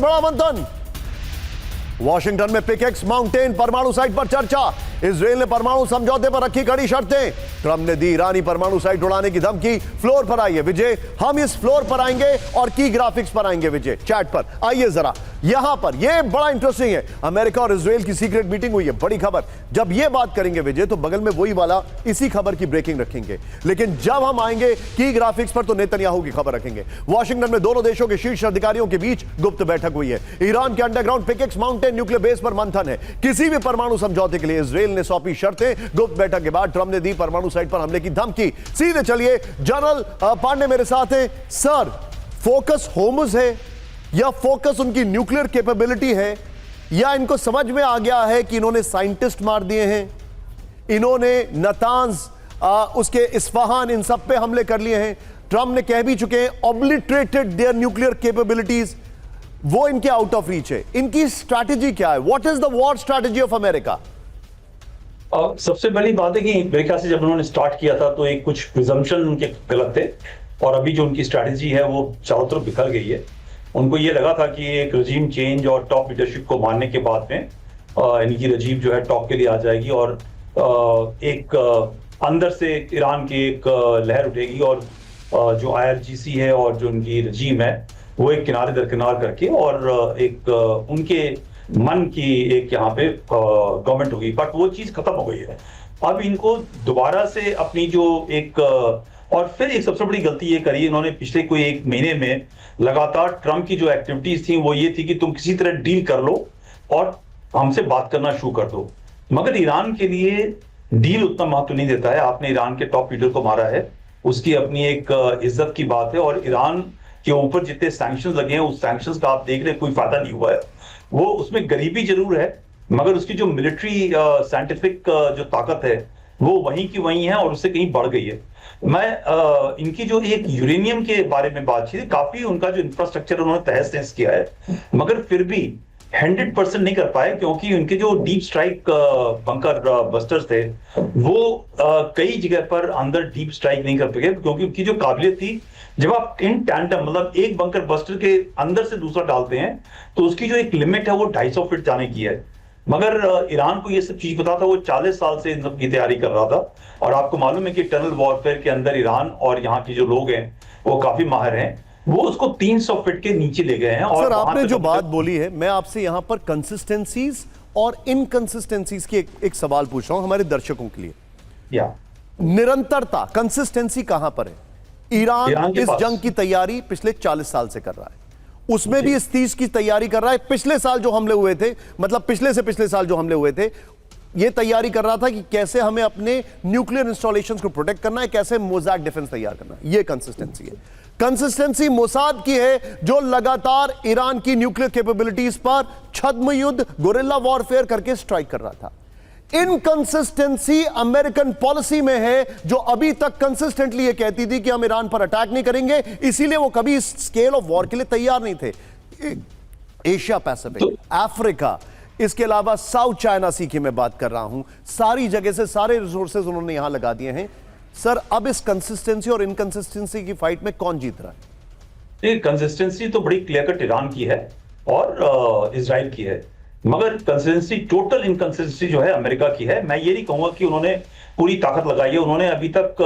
बड़ा मंथन। वॉशिंगटन में पिकेक्स माउंटेन परमाणु साइट पर चर्चा। इजरायल ने परमाणु समझौते पर रखी कड़ी शर्तें। ट्रंप ने दी ईरानी परमाणु साइट उड़ाने की धमकी। फ्लोर पर आइए विजय, हम इस फ्लोर पर आएंगे और की ग्राफिक्स पर आएंगे विजय, चैट पर आइए जरा। यहां पर यह बड़ा इंटरेस्टिंग है, अमेरिका और इजरायल की सीक्रेट मीटिंग हुई है, बड़ी खबर। जब यह बात करेंगे विजय तो बगल में वही वाला इसी खबर की ब्रेकिंग रखेंगे, लेकिन जब हम आएंगे की ग्राफिक्स पर तो नेतन्याहू की खबर रखेंगे। वॉशिंगटन में दोनों देशों के शीर्ष अधिकारियों के बीच गुप्त बैठक हुई है। ईरान के underground pickaxe mountain nuclear base पर मंथन है। किसी भी परमाणु समझौते के लिए इजरायल ने सौंपी शर्तें। गुप्त बैठक के बाद ट्रंप ने दी परमाणु साइट पर हमले की धमकी। सीधे चलिए, जनरल पांडे मेरे साथ हैं। सर, फोकस होर्मुज है या फोकस उनकी न्यूक्लियर कैपेबिलिटी है, या इनको समझ में आ गया है कि इन्होंने साइंटिस्ट मार दिए हैं, इन्होंने नतांज उसके इस्फहान इन सब पे हमले कर लिए हैं। ट्रंप ने कह भी चुके हैं ऑब्लिटरेटेड देयर न्यूक्लियर कैपेबिलिटीज, वो इनके आउट ऑफ रीच है। इनकी स्ट्रैटेजी क्या है? What is the war strategy of America? सबसे बड़ी बात है कि अमेरिका से जब उन्होंने स्टार्ट किया था तो एक कुछ प्रिजम्पशन उनके गलत थे, और अभी जो उनकी स्ट्रैटेजी है वो चारों तरफ बिखर गई है। उनको ये लगा था कि एक रजीम चेंज और टॉप लीडरशिप को मानने के बाद में इनकी रजीम जो है टॉप के लिए आ जाएगी, और एक अंदर से ईरान की एक लहर उठेगी, और जो IRGC है और जो उनकी रजीम है वो एक किनारे दरकिनार करके और एक उनके मन की एक यहाँ पे गवर्नमेंट होगी। बट वो चीज खत्म हो गई है। अब इनको दोबारा से अपनी जो एक और फिर एक सबसे बड़ी गलती ये करी इन्होंने पिछले कोई एक महीने में लगातार ट्रंप की जो एक्टिविटीज थी वो ये थी कि तुम किसी तरह डील कर लो और हमसे बात करना शुरू कर दो। मगर ईरान के लिए डील उतना महत्व नहीं देता है। आपने ईरान के टॉप लीडर को मारा है, उसकी अपनी एक इज्जत की बात है, और ईरान के ऊपर जितने सैंक्शंस लगे हैं उस सैंक्शंस का आप देख रहे हैं कोई फायदा नहीं हुआ है। वो उसमें गरीबी जरूर है, मगर उसकी जो मिलिट्री साइंटिफिक जो ताकत है वो वहीं की वहीं है और उससे कहीं बढ़ गई है। मैं इनकी जो एक यूरेनियम के बारे में बात की, काफी उनका जो इंफ्रास्ट्रक्चर उन्होंने तहस नहस किया है, मगर फिर भी 100% नहीं कर पाए, क्योंकि उनके जो डीप स्ट्राइक बंकर बस्टर्स थे वो कई जगह पर अंदर डीप स्ट्राइक नहीं कर पाए, क्योंकि उनकी जो काबिलियत थी, जब आप इन टैंडम मतलब एक बंकर बस्टर के अंदर से दूसरा डालते हैं तो उसकी जो एक लिमिट है वो 250 फीट जाने की है। मगर ईरान को ये सब चीज पता था, वो 40 साल से इन सब की तैयारी कर रहा था, और आपको मालूम है कि टनल वॉरफेयर के अंदर ईरान और यहाँ के जो लोग हैं वो काफी माहिर हैं, वो उसको 300 फीट के नीचे ले गए हैं। और सर, आपने जो बात बोली है, मैं आपसे यहाँ पर कंसिस्टेंसीज और इनकंसिस्टेंसीज की एक सवाल पूछ रहा हूं हमारे दर्शकों के लिए। निरंतरता, कंसिस्टेंसी कहां पर है? ईरान इस जंग की तैयारी पिछले 40 साल से कर रहा है, उसमें भी इस 30 की तैयारी कर रहा है। पिछले साल जो हमले हुए थे, मतलब पिछले से पिछले साल जो हमले हुए थे, ये तैयारी कर रहा था कि कैसे हमें अपने न्यूक्लियर इंस्टॉलेशंस को प्रोटेक्ट करना है, कैसे मोसाद डिफेंस तैयार करना है। ये कंसिस्टेंसी है। कंसिस्टेंसी मोसाद की है, जो लगातार ईरान की न्यूक्लियर कैपेबिलिटीज पर छद्म युद्ध, गुरिल्ला वॉरफेयर करके स्ट्राइक कर रहा था। इनकंसिस्टेंसी अमेरिकन पॉलिसी में है, जो अभी तक कंसिस्टेंटली ये कहती थी कि हम ईरान पर अटैक नहीं करेंगे, इसीलिए वो कभी इस स्केल ऑफ वॉर के लिए तैयार नहीं थे। एशिया पैसिफिक, अफ्रीका, इसके अलावा साउथ चाइना सी की मैं बात कर रहा हूं, सारी जगह से सारे रिसोर्सेज उन्होंने यहां लगा दिए हैं। सर, अब इस कंसिस्टेंसी और इनकंसिस्टेंसी की फाइट में कौन जीत रहा है? कंसिस्टेंसी तो बड़ी क्लियर कट ईरान की है और इजराइल की है, मगर कंसिस्टेंसी, टोटल इनकंसिस्टेंसी जो है अमेरिका की है। मैं ये नहीं कहूंगा कि उन्होंने पूरी ताकत लगाई है। उन्होंने अभी तक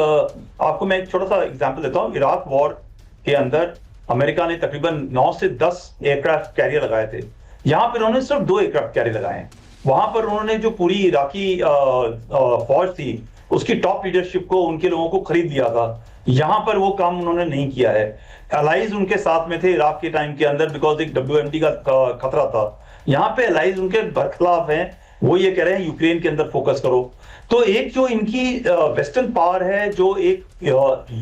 आपको मैं एक छोटा सा एग्जांपल देता हूं। इराक वॉर के अंदर अमेरिका ने तकरीबन 9 से 10 एयरक्राफ्ट कैरियर लगाए थे, यहां पर उन्होंने सिर्फ 2 एयरक्राफ्ट कैरियर लगाए हैं। वहां पर उन्होंने जो पूरी इराकी फौज थी उसकी टॉप लीडरशिप को, उनके लोगों को खरीद लिया था। यहां पर वो काम उन्होंने नहीं किया है। एलाइज उनके साथ में थे इराक के टाइम के अंदर, बिकॉज एक WMD का खतरा था। यहाँ पे एलाइज उनके बरखिलाफ हैं, वो ये कह रहे हैं यूक्रेन के अंदर फोकस करो। तो एक जो इनकी वेस्टर्न पावर है, जो एक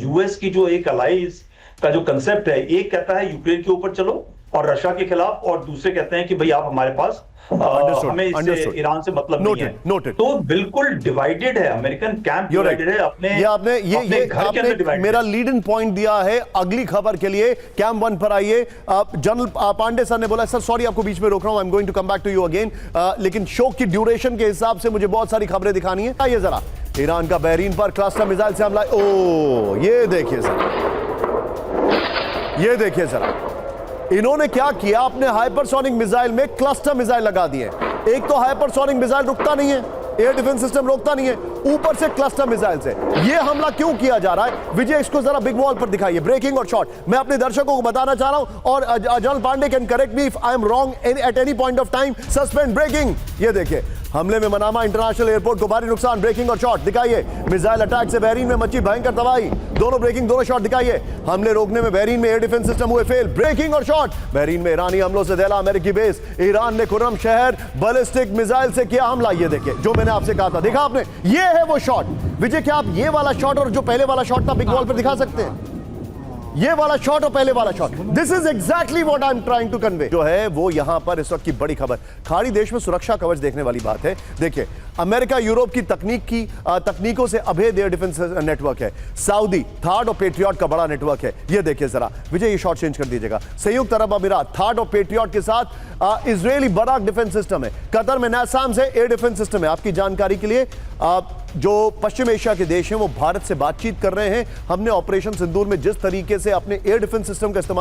US की जो एक एलाइज का जो कंसेप्ट है, एक कहता है यूक्रेन के ऊपर चलो और रशिया के खिलाफ, और दूसरे कहते हैं कि भाई आप हमारे पास, हमें इससे ईरान से मतलब नहीं है। तो बिल्कुल डिवाइडेड है, अमेरिकन कैंप डिवाइडेड है। आपने मेरा लीड इन पॉइंट दिया है अगली खबर के लिए। कैंप 1 पर आइए। जनरल पांडे सर ने बोला, सर सॉरी आपको बीच में रोक रहा हूं, I am going to come back to you again, लेकिन शो की ड्यूरेशन के हिसाब से मुझे बहुत सारी खबरें दिखानी है। आइए जरा, ईरान का बहरीन पर क्लस्टर मिसाइल से हमला। ओ, ये देखिए सर, ये देखिए जरा, इन्होंने क्या किया, अपने हाइपरसोनिक मिसाइल में क्लस्टर मिसाइल लगा दिए। एक तो हाइपरसोनिक मिसाइल रुकता नहीं है, एयर डिफेंस सिस्टम रोकता नहीं है, ऊपर से क्लस्टर मिसाइल से ये हमला क्यों किया जा रहा है? विजय, इसको जरा बिग वॉल पर दिखाइए, ब्रेकिंग और शॉट। मैं अपने दर्शकों को बताना चाह रहा हूं, और Ajal Pandey can correct me if I am wrong at any point of time. Suspend breaking, ये देखिए, हमले में मनामा इंटरनेशनल एयरपोर्ट को भारी नुकसान। ब्रेकिंग और शॉट दिखाइए। मिसाइल अटैक से बहरीन में मची भयंकर तबाही। दोनों ब्रेकिंग, दोनों शॉट दिखाइए। हमले रोकने में बहरीन में एयर डिफेंस सिस्टम हुए फेल। ब्रेकिंग और शॉट। बहरीन में ईरानी हमलों से दहला अमेरिकी बेस। ईरान ने खुर्रम शहर बैलिस्टिक मिसाइल से किया हमला। ये देखिए, जो मैंने आपसे कहा था, देखा आपने, ये है वो शॉट। विजय, क्या आप ये वाला शॉट और जो पहले वाला शॉट था बिग वॉल पर दिखा सकते हैं? ये वाला शॉट और पहले वाला shot, this is exactly what I am trying to convey. जो है वो यहां पर इस वक्त की बड़ी खबर, खाड़ी देश में सुरक्षा कवच देखने वाली बात है। देखिए, अमेरिका यूरोप की तकनीकों से अभेद एयर डिफेंस नेटवर्क है। सऊदी थार्ड और पेट्रियट का बड़ा नेटवर्क है। ये देखिए जरा विजय, ये शॉट चेंज कर दीजिएगा। संयुक्त अरब अमीरात थार्ड और पेट्रियट के साथ इजरायली बराक डिफेंस सिस्टम है। कतर में नासाम से एयर डिफेंस सिस्टम है। आपकी जानकारी के लिए, जो पश्चिम एशिया के देश हैं वो भारत से बातचीत कर रहे हैं। हमने ऑपरेशन सिंदूर में जिस तरीके से अपने एयर डिफेंस सिस्टम का इस्तेमाल